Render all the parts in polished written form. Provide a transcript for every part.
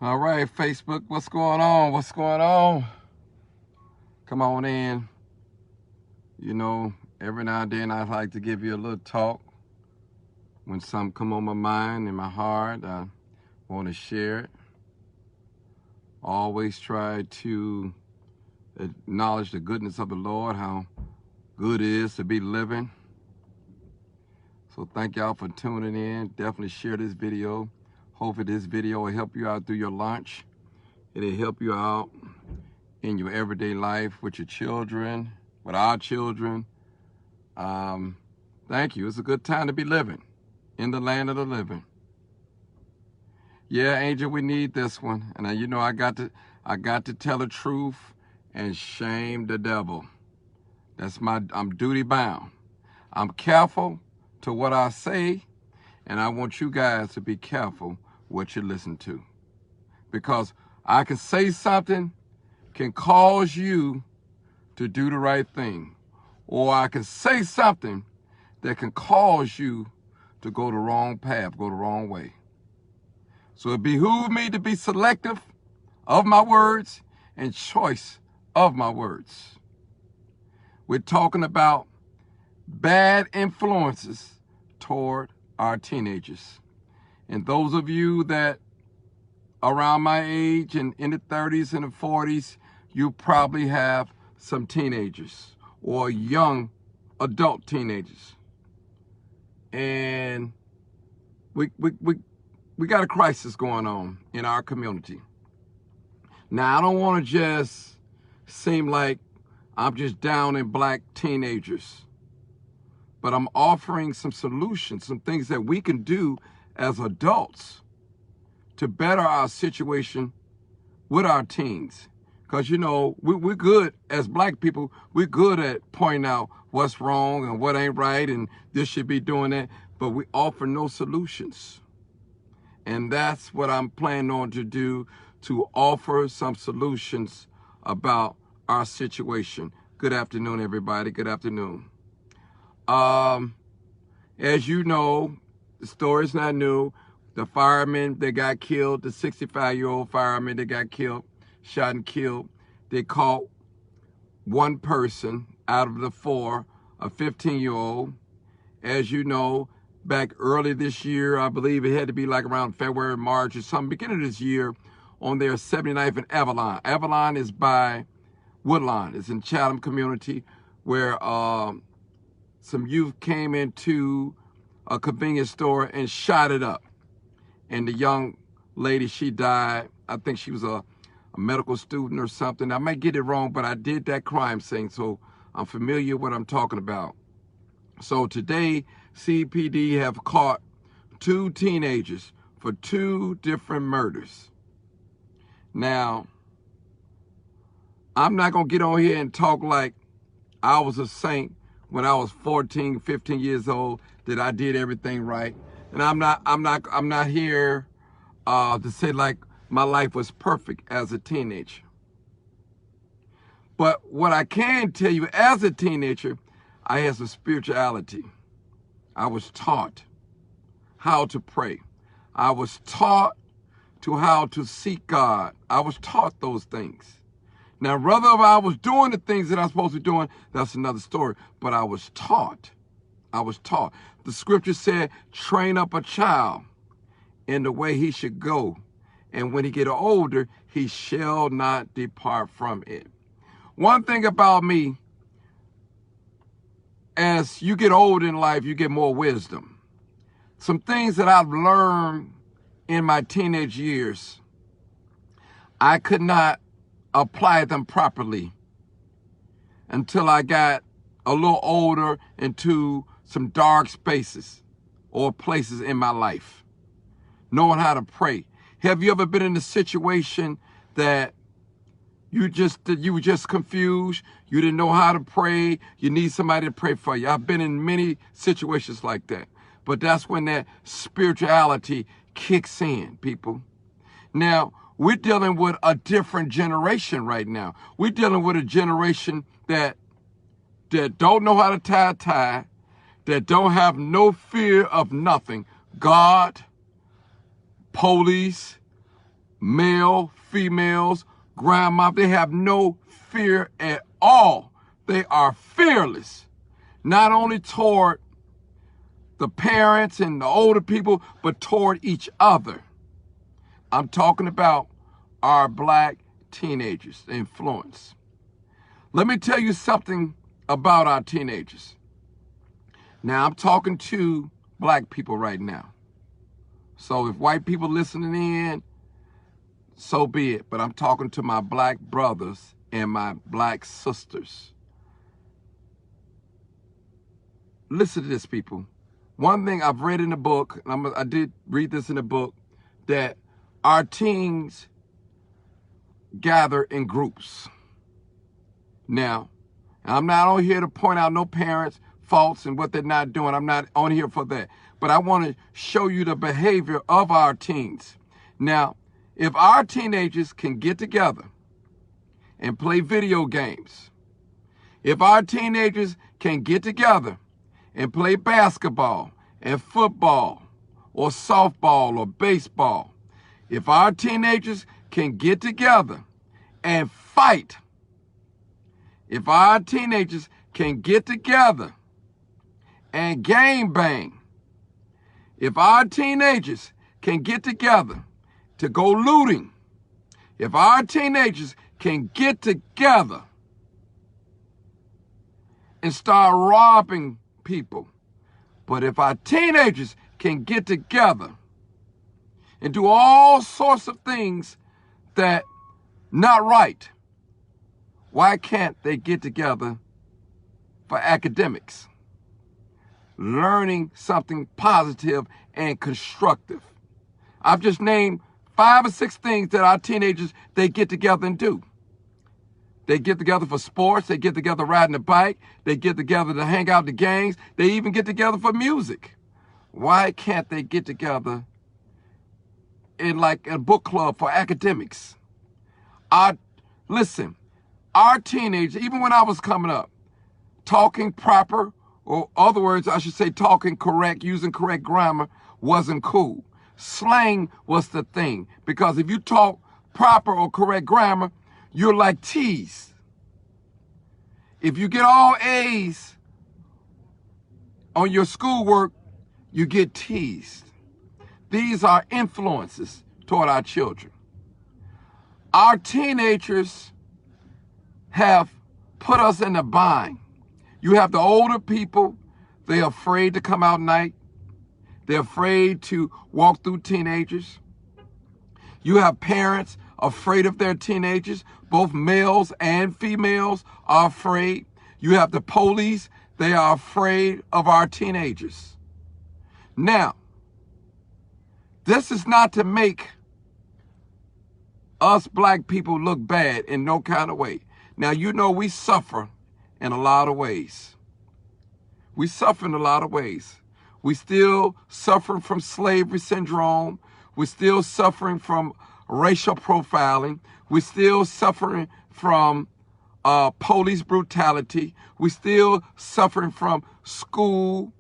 All right, Facebook, what's going on? What's going on? Come on in. You know, every now and then I like to give you a little talk. When something come on my mind and my heart, I want to share it. Always try to acknowledge the goodness of the Lord, how good it is to be living. So thank y'all for tuning in. Definitely share this video. Hopefully this video will help you out through your lunch. It'll help you out in your everyday life with your children, with our children. Thank you. It's a good time to be living in the land of the living. Yeah, Angel, we need this one. And you know, I got to tell the truth and shame the devil. I'm duty bound. I'm careful to what I say, and I want you guys to be careful what you listen to. Because I can say something can cause you to do the right thing. Or I can say something that can cause you to go the wrong path, go the wrong way. So it behooves me to be selective of my words and choice of my words. We're talking about bad influences toward our teenagers. And those of you that are around my age and in the 30s and the 40s, you probably have some teenagers or young adult teenagers. And we got a crisis going on in our community. Now, I don't want to just seem like I'm just down in black teenagers, but I'm offering some solutions, some things that we can do as adults to better our situation with our teens. Because, you know, we're good as black people. We're good at pointing out what's wrong and what ain't right and this should be doing that, but we offer no solutions. And that's what I'm planning on to do, to offer some solutions about our situation. Good afternoon, everybody. Good afternoon. As you know, the story's not new. The fireman that got killed, the 65-year-old fireman that got killed, shot and killed, they caught one person out of the four, a 15-year-old. As you know, back early this year, I believe it had to be like around February, March or something, beginning of this year, on their 79th and Avalon. Avalon is by Woodlawn. It's in Chatham community, where some youth came into a convenience store and shot it up. And the young lady, she died. I think she was a medical student or something. I might get it wrong, but I did that crime scene, so I'm familiar with what I'm talking about. So today, CPD have caught two teenagers for two different murders. Now, I'm not going to get on here and talk like I was a saint when I was 14, 15 years old, that I did everything right. And I'm not here to say like my life was perfect as a teenager. But what I can tell you, as a teenager, I had some spirituality. I was taught how to pray. I was taught to how to seek God. I was taught those things. Now, whether I was doing the things that I'm supposed to be doing, that's another story. But I was taught. I was taught. The scripture said, train up a child in the way he should go. And when he get older, he shall not depart from it. One thing about me, as you get older in life, you get more wisdom. Some things that I've learned in my teenage years, I could not apply them properly until I got a little older into some dark spaces or places in my life. Knowing how to pray. Have you ever been in a situation that you were just confused? You didn't know how to pray. You need somebody to pray for you. I've been in many situations like that. But that's when that spirituality kicks in, people. Now, we're dealing with a different generation right now. We're dealing with a generation that don't know how to tie a tie, that don't have no fear of nothing. God, police, male, females, grandma. They have no fear at all. They are fearless, not only toward the parents and the older people, but toward each other. I'm talking about our black teenagers, the influence. Let me tell you something about our teenagers. Now, I'm talking to black people right now. So if white people listening in, so be it. But I'm talking to my black brothers and my black sisters. Listen to this, people. One thing I've read in the book, and I did read this in the book, that our teens gather in groups. Now, I'm not on here to point out no parents' faults and what they're not doing. I'm not on here for that. But I want to show you the behavior of our teens. Now, if our teenagers can get together and play video games, if our teenagers can get together and play basketball and football or softball or baseball, if our teenagers can get together and fight, if our teenagers can get together and gang bang, if our teenagers can get together to go looting, if our teenagers can get together and start robbing people, but if our teenagers can get together and do all sorts of things that not right, why can't they get together for academics? Learning something positive and constructive. I've just named 5 or 6 things that our teenagers, they get together and do. They get together for sports. They get together riding a bike. They get together to hang out the gangs. They even get together for music. Why can't they get together in like a book club for academics? Listen, our teenagers, even when I was coming up, talking proper, or other words, I should say talking correct, using correct grammar, wasn't cool. Slang was the thing, because if you talk proper or correct grammar, you're like teased. If you get all A's on your schoolwork, you get teased. These are influences toward our children. Our teenagers have put us in a bind. You have the older people, they're afraid to come out at night. They're afraid to walk through teenagers. You have parents afraid of their teenagers. Both males and females are afraid. You have the police, they are afraid of our teenagers. Now, this is not to make us black people look bad in no kind of way. Now, you know we suffer in a lot of ways. We suffer in a lot of ways. We still suffering from slavery syndrome. We're still suffering from racial profiling. We're still suffering from police brutality. We're still suffering from school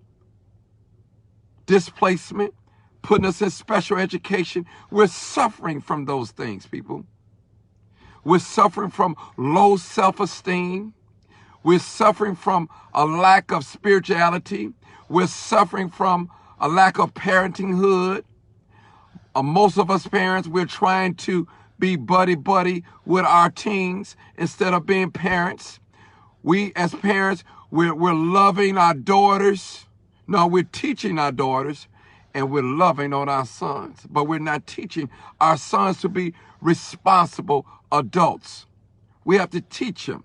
displacement, putting us in special education. We're suffering from those things, people. We're suffering from low self-esteem. We're suffering from a lack of spirituality. We're suffering from a lack of parentinghood. Most of us parents, we're trying to be buddy-buddy with our teens instead of being parents. We, as parents, we're loving our daughters. No, we're teaching our daughters, and we're loving on our sons. But we're not teaching our sons to be responsible adults. We have to teach them.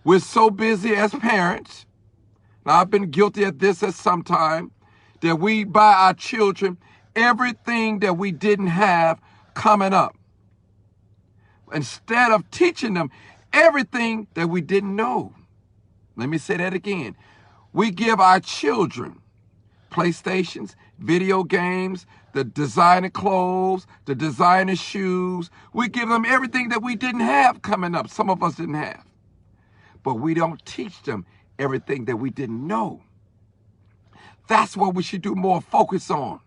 We're so busy as parents, now I've been guilty of this at some time, that we buy our children everything that we didn't have coming up, instead of teaching them everything that we didn't know. Let me say that again. We give our children PlayStations, video games, the designer clothes, the designer shoes. We give them everything that we didn't have coming up. Some of us didn't have. But we don't teach them everything that we didn't know. That's what we should do more focus on.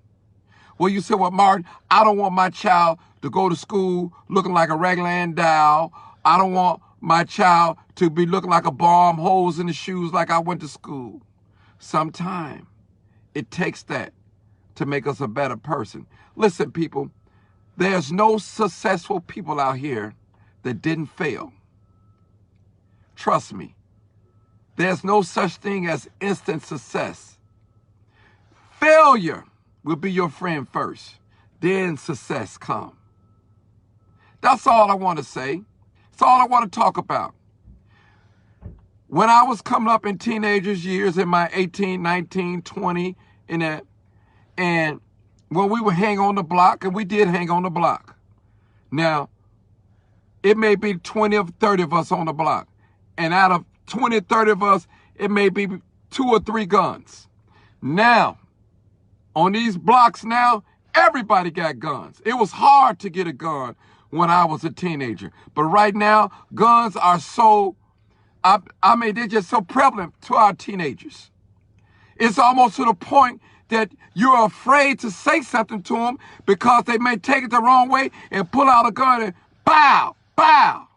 Well, you say, well, Martin, I don't want my child to go to school looking like a Raglan doll. I don't want my child to be looking like a bomb, holes in the shoes like I went to school. Sometimes it takes that to make us a better person. Listen, people, there's no successful people out here that didn't fail. Trust me. There's no such thing as instant success. Failure will be your friend first. Then success comes. That's all I want to say. That's all I want to talk about. When I was coming up in teenagers years in my 18, 19, 20, and when we would hang on the block, and we did hang on the block. Now, it may be 20 or 30 of us on the block. And out of 20, 30 of us, it may be 2 or 3 guns. Now, on these blocks now, everybody got guns. It was hard to get a gun when I was a teenager. But right now, guns are they're just so prevalent to our teenagers. It's almost to the point that you're afraid to say something to them because they may take it the wrong way and pull out a gun and bow, bow.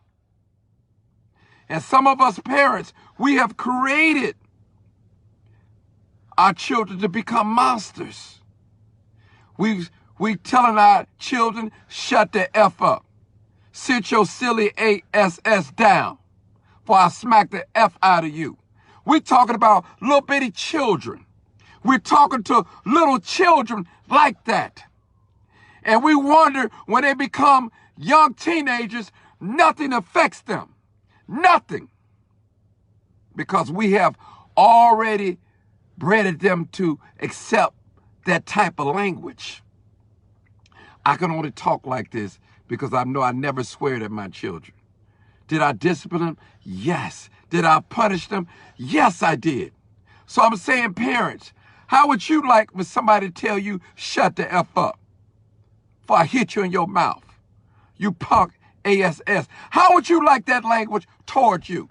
And some of us parents, we have created our children to become monsters. We telling our children, shut the F up. Sit your silly ass down, for I smack the F out of you. We're talking about little bitty children. We're talking to little children like that. And we wonder when they become young teenagers, nothing affects them. Nothing. Because we have already bred them to accept that type of language. I can only talk like this because I know I never swear at my children. Did I discipline them? Yes. Did I punish them? Yes, I did. So I'm saying, parents, how would you like for somebody to tell you, shut the F up, before I hit you in your mouth? You punk ASS. How would you like that language towards you?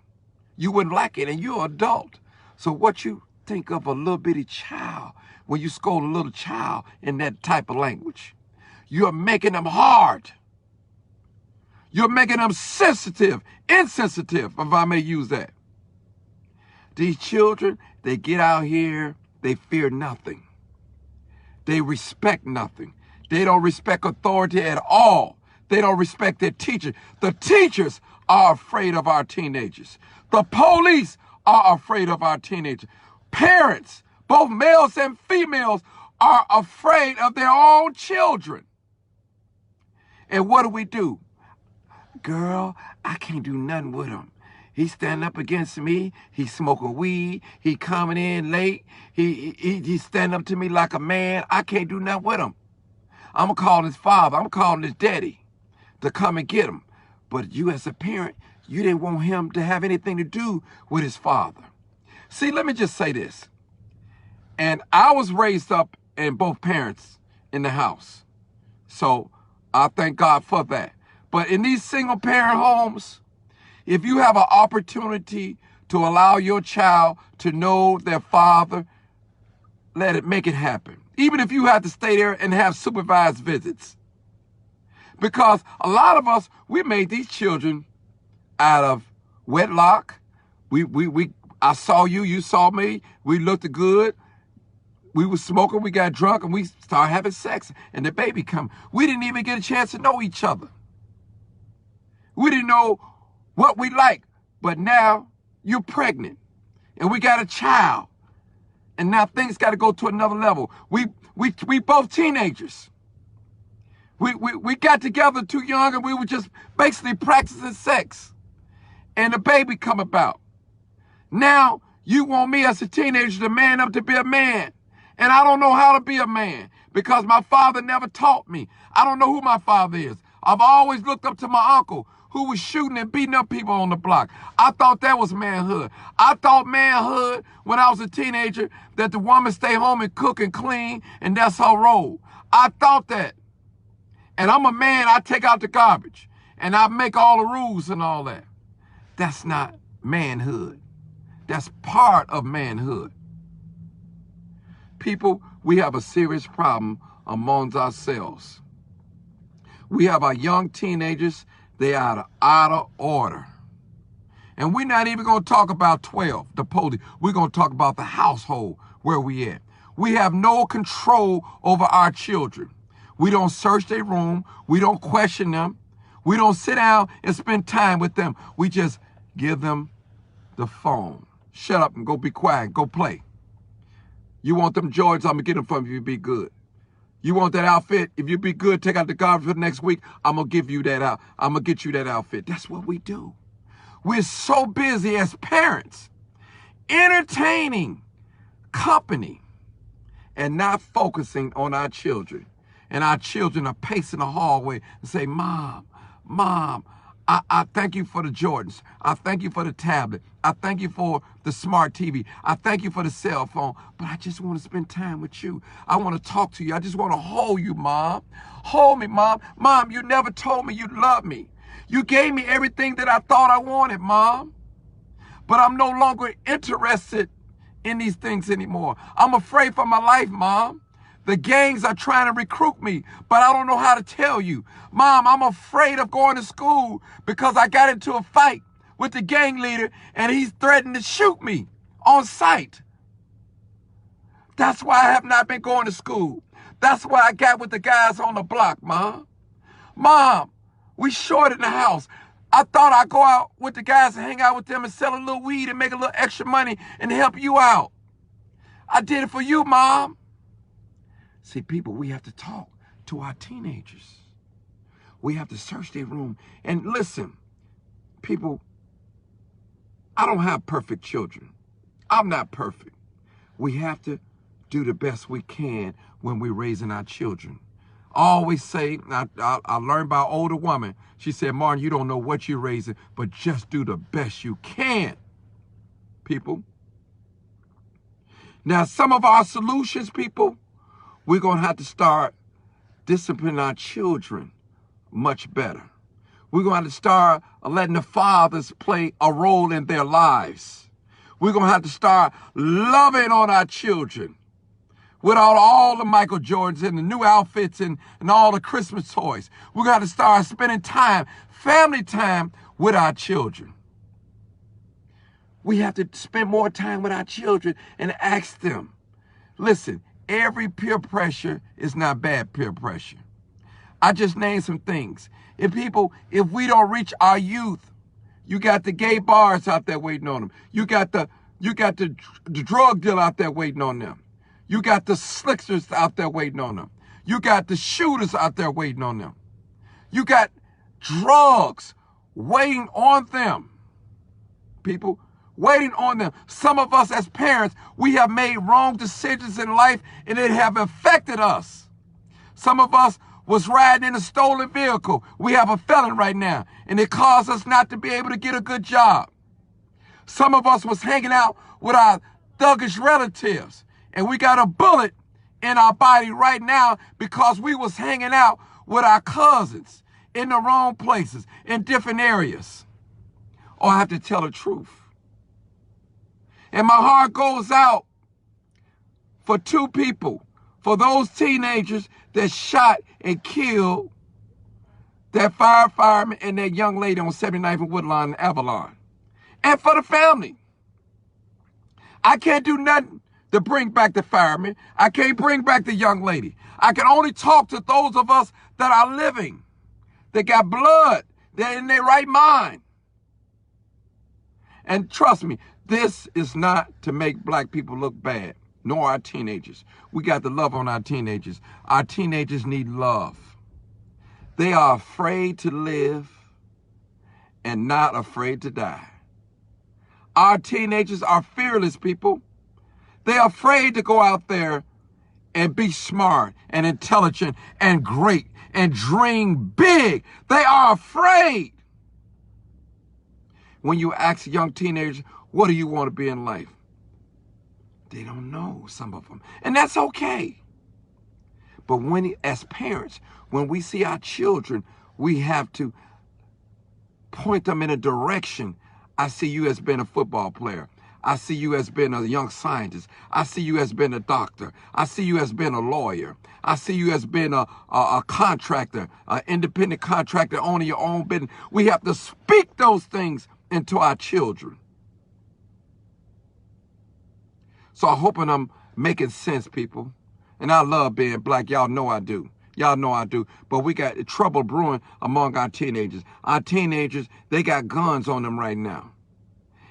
You wouldn't like it, and you're an adult. So what you think of a little bitty child when you scold a little child in that type of language? You're making them hard. You're making them sensitive, insensitive, if I may use that. These children, they get out here, they fear nothing. They respect nothing. They don't respect authority at all. They don't respect their teachers. The teachers are afraid of our teenagers. The police are afraid of our teenagers. Parents, both males and females, are afraid of their own children. And what do? Girl, I can't do nothing with him. He's standing up against me. He's smoking weed. He coming in late. He's standing up to me like a man. I can't do nothing with him. I'm going to call his father. I'm calling his daddy to come and get him. But you as a parent, you didn't want him to have anything to do with his father. See, let me just say this. And I was raised up in both parents in the house. So I thank God for that. But in these single parent homes, if you have an opportunity to allow your child to know their father, make it happen. Even if you have to stay there and have supervised visits. Because a lot of us, we made these children out of wedlock. I saw you, you saw me. We looked good. We were smoking, we got drunk, and we started having sex. And the baby come. We didn't even get a chance to know each other. We didn't know what we like. But now you're pregnant. And we got a child. And now things got to go to another level. We both teenagers. We got together too young, and we were just basically practicing sex. And the baby come about. Now you want me as a teenager to man up to be a man. And I don't know how to be a man because my father never taught me. I don't know who my father is. I've always looked up to my uncle who was shooting and beating up people on the block. I thought that was manhood. I thought manhood when I was a teenager that the woman stay home and cook and clean and that's her role. I thought that. And I'm a man, I take out the garbage and I make all the rules and all that. That's not manhood. That's part of manhood. People, we have a serious problem amongst ourselves. We have our young teenagers, they are out of order. And we're not even going to talk about 12, the police. We're going to talk about the household where we at. We have no control over our children. We don't search their room. We don't question them. We don't sit down and spend time with them. We just give them the phone. Shut up and go be quiet. Go play. You want them Jordans? I'm going to get them from you if you be good. You want that outfit? If you be good, take out the garbage for the next week. I'm going to give you that out. I'm going to get you that outfit. That's what we do. We're so busy as parents entertaining company and not focusing on our children. And our children are pacing the hallway and say, Mom, I thank you for the Jordans. I thank you for the tablet. I thank you for the smart TV. I thank you for the cell phone. But I just want to spend time with you. I want to talk to you. I just want to hold you, Mom. Hold me, Mom. Mom, you never told me you loved me. You gave me everything that I thought I wanted, Mom. But I'm no longer interested in these things anymore. I'm afraid for my life, Mom. The gangs are trying to recruit me, but I don't know how to tell you. Mom, I'm afraid of going to school because I got into a fight with the gang leader and he's threatened to shoot me on sight. That's why I have not been going to school. That's why I got with the guys on the block, Mom. Mom, we short in the house. I thought I'd go out with the guys and hang out with them and sell a little weed and make a little extra money and help you out. I did it for you, Mom. See, people, we have to talk to our teenagers. We have to search their room. And listen, people, I don't have perfect children. I'm not perfect. We have to do the best we can when we're raising our children. I always say, I learned by an older woman, she said, Martin, you don't know what you're raising, but just do the best you can, people. Now, some of our solutions, people, we're going to have to start disciplining our children much better. We're going to have to start letting the fathers play a role in their lives. We're going to have to start loving on our children without all the Michael Jordans and the new outfits and all the Christmas toys. We're going to have to start spending time, family time with our children. We have to spend more time with our children and ask them, listen, every peer pressure is not bad peer pressure. I just named some things. If we don't reach our youth, you got the gay bars out there waiting on them. You got the drug dealer out there waiting on them. You got the slicksters out there waiting on them. You got the shooters out there waiting on them. You got drugs waiting on them. People, waiting on them. Some of us as parents, we have made wrong decisions in life and it have affected us. Some of us was riding in a stolen vehicle. We have a felon right now and it caused us not to be able to get a good job. Some of us was hanging out with our thuggish relatives and we got a bullet in our body right now because we was hanging out with our cousins in the wrong places, in different areas. Or I have to tell the truth. And my heart goes out for two people, for those teenagers that shot and killed that fireman and that young lady on 79th and Woodlawn in Avalon. And for the family. I can't do nothing to bring back the fireman. I can't bring back the young lady. I can only talk to those of us that are living, that got blood, that in their right mind. And trust me, this is not to make black people look bad, nor our teenagers. We got to love on our teenagers. Our teenagers need love. They are afraid to live and not afraid to die. Our teenagers are fearless people. They're afraid to go out there and be smart and intelligent and great and dream big. They are afraid. When you ask young teenagers, what do you want to be in life? They don't know, some of them. And that's okay. But as parents, when we see our children, we have to point them in a direction. I see you as being a football player. I see you as being a young scientist. I see you as being a doctor. I see you as being a lawyer. I see you as being a contractor, an independent contractor owning your own business. We have to speak those things into our children. So I hope I'm making sense, people. And I love being black. Y'all know I do. Y'all know I do. But we got trouble brewing among our teenagers. Our teenagers, they got guns on them right now.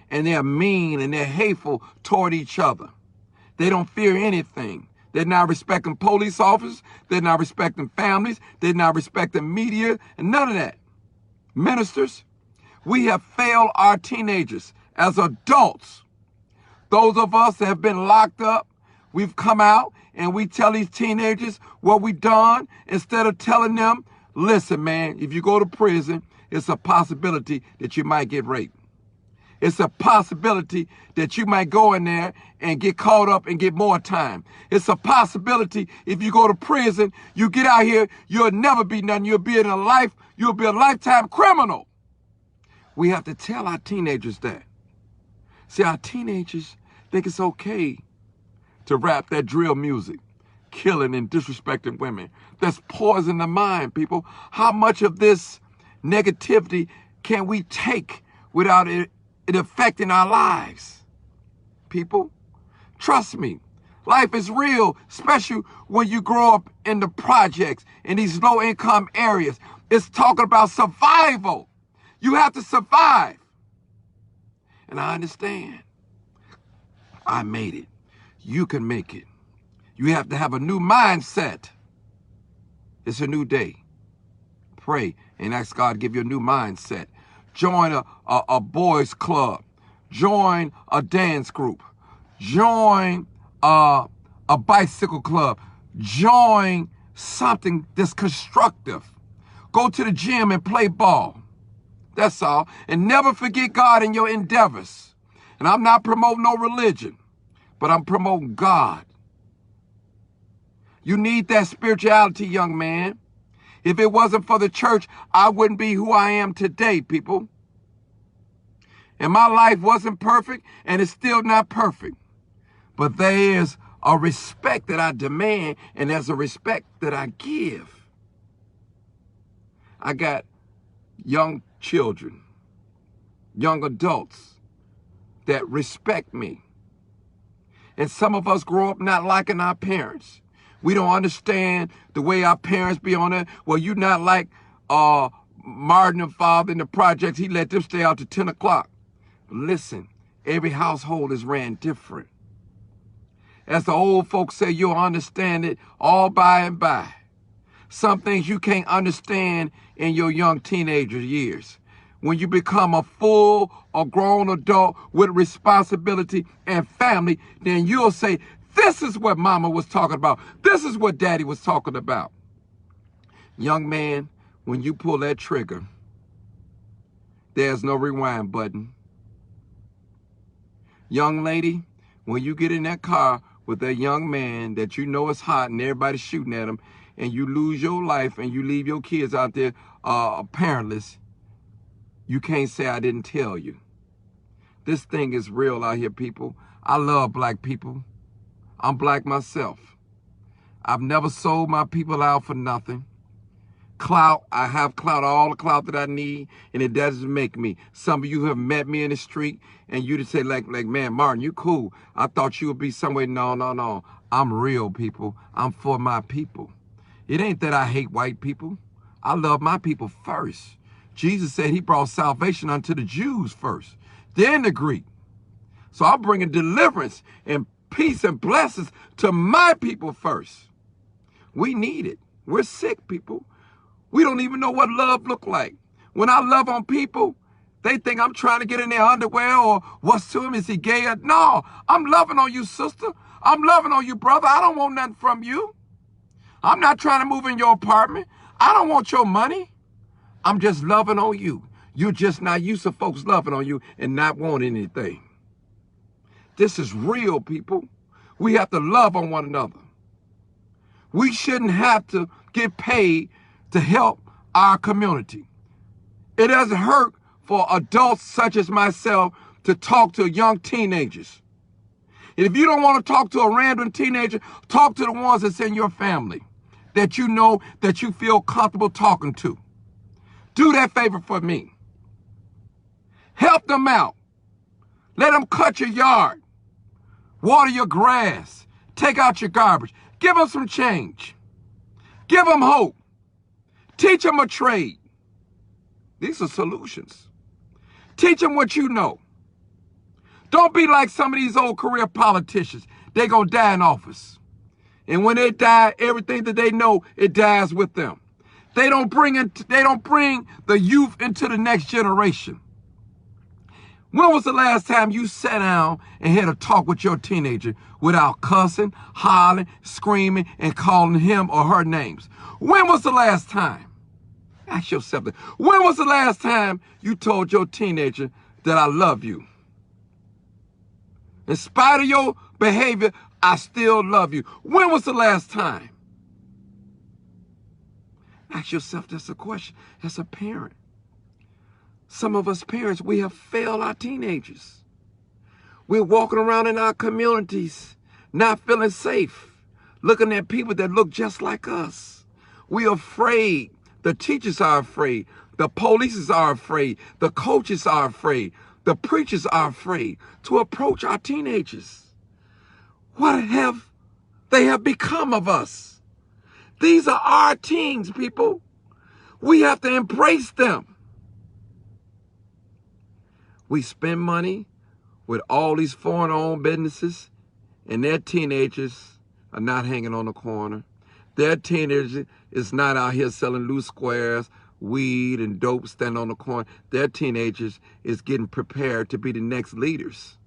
And they're mean and they're hateful toward each other. They don't fear anything. They're not respecting police officers. They're not respecting families. They're not respecting media and none of that. Ministers, we have failed our teenagers as adults. Those of us that have been locked up, we've come out and we tell these teenagers what we done instead of telling them, listen, man, if you go to prison, it's a possibility that you might get raped. It's a possibility that you might go in there and get caught up and get more time. It's a possibility if you go to prison, you get out here, you'll never be nothing. You'll be a lifetime criminal. We have to tell our teenagers that. See, our teenagers think it's okay to rap that drill music, killing and disrespecting women. That's poison the mind, people. How much of this negativity can we take without it affecting our lives? People, trust me, life is real, especially when you grow up in the projects, in these low-income areas. It's talking about survival. You have to survive. And I understand. I made it. You can make it. You have to have a new mindset. It's a new day. Pray and ask God to give you a new mindset. Join a boys club. Join a dance group. Join a bicycle club. Join something that's constructive. Go to the gym and play ball. That's all. And never forget God in your endeavors. And I'm not promoting no religion, but I'm promoting God. You need that spirituality, young man. If it wasn't for the church, I wouldn't be who I am today, people. And my life wasn't perfect, and it's still not perfect. But there is a respect that I demand, and there's a respect that I give. I got young children, young adults that respect me. And some of us grow up not liking our parents. We don't understand the way our parents be on it. Well, you not like Martin and father in the projects. He let them stay out to 10 o'clock. Listen, every household is ran different. As the old folks say, you'll understand it all by and by. Some things you can't understand in your young teenager years. When you become a full or grown adult with responsibility and family, then you'll say, this is what mama was talking about. This is what daddy was talking about. Young man, when you pull that trigger, there's no rewind button. Young lady, when you get in that car with that young man that you know is hot and everybody's shooting at him, and you lose your life and you leave your kids out there parentless, you can't say I didn't tell you. This thing is real out here, people. I love black people. I'm black myself. I've never sold my people out for nothing. Clout, I have clout, all the clout that I need, and it doesn't make me. Some of you have met me in the street, and you just say, like, man, Martin, you cool. I thought you would be somewhere. No. I'm real, people. I'm for my people. It ain't that I hate white people. I love my people first. Jesus said he brought salvation unto the Jews first, then the Greek. So I'm bringing deliverance and peace and blessings to my people first. We need it. We're sick, people. We don't even know what love look like. When I love on people, they think I'm trying to get in their underwear or what's to him? Is he gay? No, I'm loving on you, sister. I'm loving on you, brother. I don't want nothing from you. I'm not trying to move in your apartment. I don't want your money. I'm just loving on you. You're just not used to folks loving on you and not wanting anything. This is real, people. We have to love on one another. We shouldn't have to get paid to help our community. It doesn't hurt for adults such as myself to talk to young teenagers. And if you don't want to talk to a random teenager, talk to the ones that's in your family that you know, that you feel comfortable talking to. Do that favor for me. Help them out. Let them cut your yard, water your grass, take out your garbage. Give them some change. Give them hope. Teach them a trade. These are solutions. Teach them what you know. Don't be like some of these old career politicians. They're going to die in office. And when they die, everything that they know, it dies with them. They don't bring the youth into the next generation. When was the last time you sat down and had a talk with your teenager without cussing, hollering, screaming, and calling him or her names? When was the last time? Ask yourself that. When was the last time you told your teenager that I love you? In spite of your behavior, I still love you. When was the last time? Ask yourself this a question as a parent. Some of us parents, we have failed our teenagers. We're walking around in our communities, not feeling safe, looking at people that look just like us. We're afraid. The teachers are afraid. The police are afraid. The coaches are afraid. The preachers are afraid to approach our teenagers. What have they become of us? These are our teens, people. We have to embrace them. We spend money with all these foreign-owned businesses, and their teenagers are not hanging on the corner. Their teenagers is not out here selling loose squares, weed, and dope standing on the corner. Their teenagers is getting prepared to be the next leaders,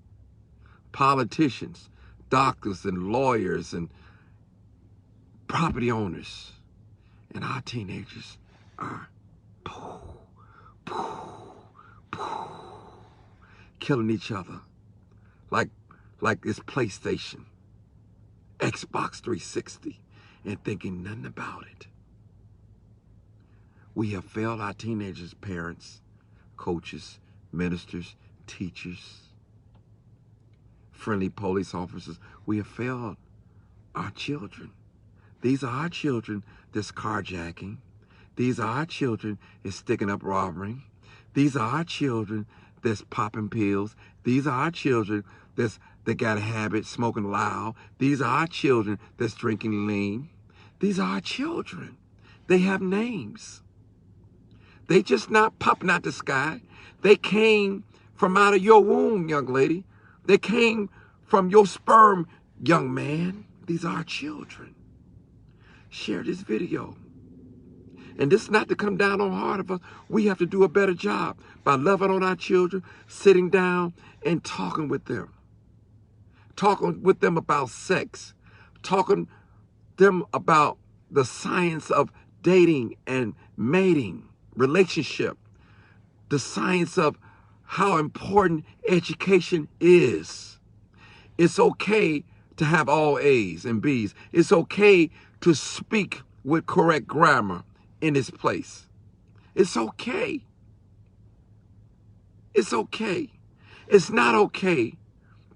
politicians, doctors, and lawyers, and property owners. And our teenagers are killing each other like it's PlayStation, Xbox 360, and thinking nothing about it. We have failed our teenagers, parents, coaches, ministers, teachers, friendly police officers. We have failed our children. These are our children that's carjacking. These are our children that's sticking up robbery. These are our children that's popping pills. These are our children that got a habit smoking loud. These are our children that's drinking lean. These are our children. They have names. They just not popping out the sky. They came from out of your womb, young lady. They came from your sperm, young man. These are our children. Share this video. And this is not to come down on hard of us. We have to do a better job by loving on our children, sitting down and talking with them. Talking with them about sex. Talking them about the science of dating and mating, relationship. The science of how important education is. It's okay to have all A's and B's. It's okay to speak with correct grammar in its place. It's okay. It's okay. It's not okay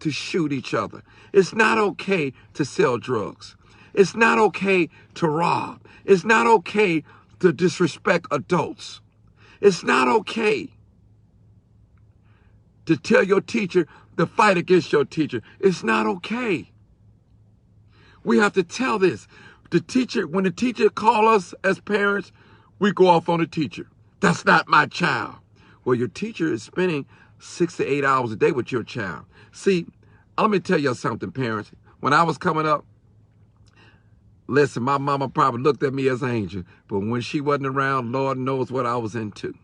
to shoot each other. It's not okay to sell drugs. It's not okay to rob. It's not okay to disrespect adults. It's not okay to tell your teacher to fight against your teacher. It's not okay. We have to tell this. The teacher, when the teacher calls us as parents, we go off on the teacher. That's not my child. Well, your teacher is spending 6 to 8 hours a day with your child. See, let me tell you something, parents. When I was coming up, listen, my mama probably looked at me as an angel, but when she wasn't around, Lord knows what I was into.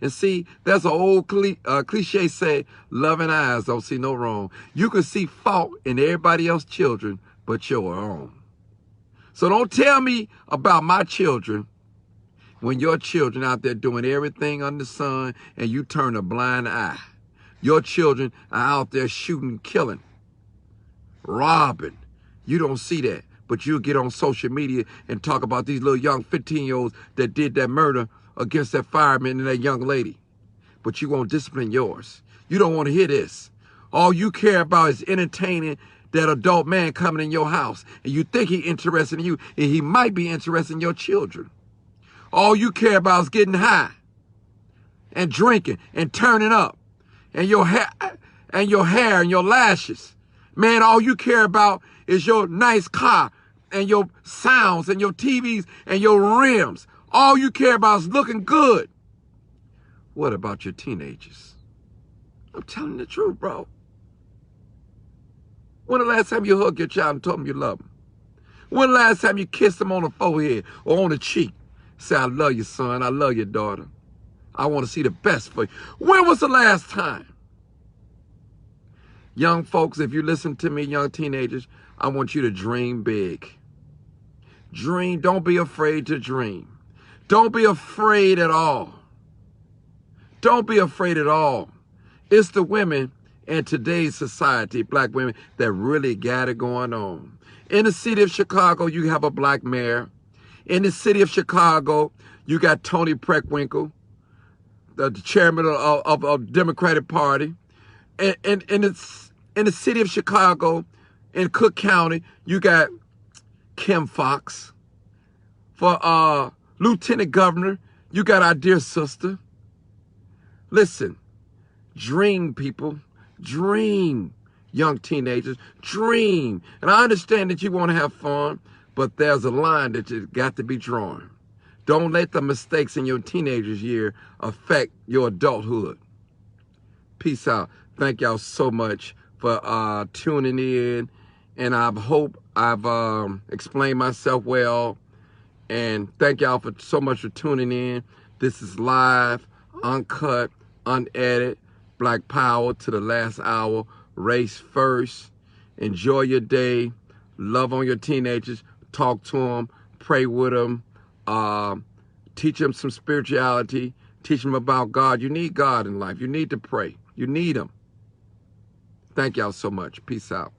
And see, there's an old cliche say, loving eyes don't see no wrong. You can see fault in everybody else's children, but your own. So don't tell me about my children when your children out there doing everything under the sun and you turn a blind eye. Your children are out there shooting, killing, robbing. You don't see that, but you'll get on social media and talk about these little young 15-year-olds that did that murder against that fireman and that young lady. but you won't discipline yours. You don't want to hear this. All you care about is entertaining that adult man coming in your house, and you think he's interested in you, and he might be interested in your children. All you care about is getting high and drinking and turning up, and your hair and your lashes. Man, all you care about is your nice car and your sounds and your TVs and your rims. All you care about is looking good. What about your teenagers? I'm telling the truth, bro. When the last time you hugged your child and told them you love them? When the last time you kissed them on the forehead or on the cheek? Say, I love you, son. I love you, daughter. I want to see the best for you. When was the last time? Young folks, if you listen to me, young teenagers, I want you to dream big. Dream. Don't be afraid to dream. Don't be afraid at all. Don't be afraid at all. It's the women in today's society, black women, that really got it going on. In the city of Chicago, you have a black mayor. In the city of Chicago, you got Toni Preckwinkle, the chairman of the Democratic Party. And in the city of Chicago, in Cook County, you got Kim Foxx. For Lieutenant Governor, you got our dear sister. Listen, dream, people. Dream, young teenagers. Dream. And I understand that you want to have fun, but there's a line that you've got to be drawn. Don't let the mistakes in your teenager's year affect your adulthood. Peace out. Thank y'all so much for tuning in. And I hope I've explained myself well. And thank y'all for so much for tuning in. This is live, uncut, unedited, Black Power to the last hour. Race first. Enjoy your day. Love on your teenagers. Talk to them. Pray with them. Teach them some spirituality. Teach them about God. You need God in life. You need to pray. You need him. Thank y'all so much. Peace out.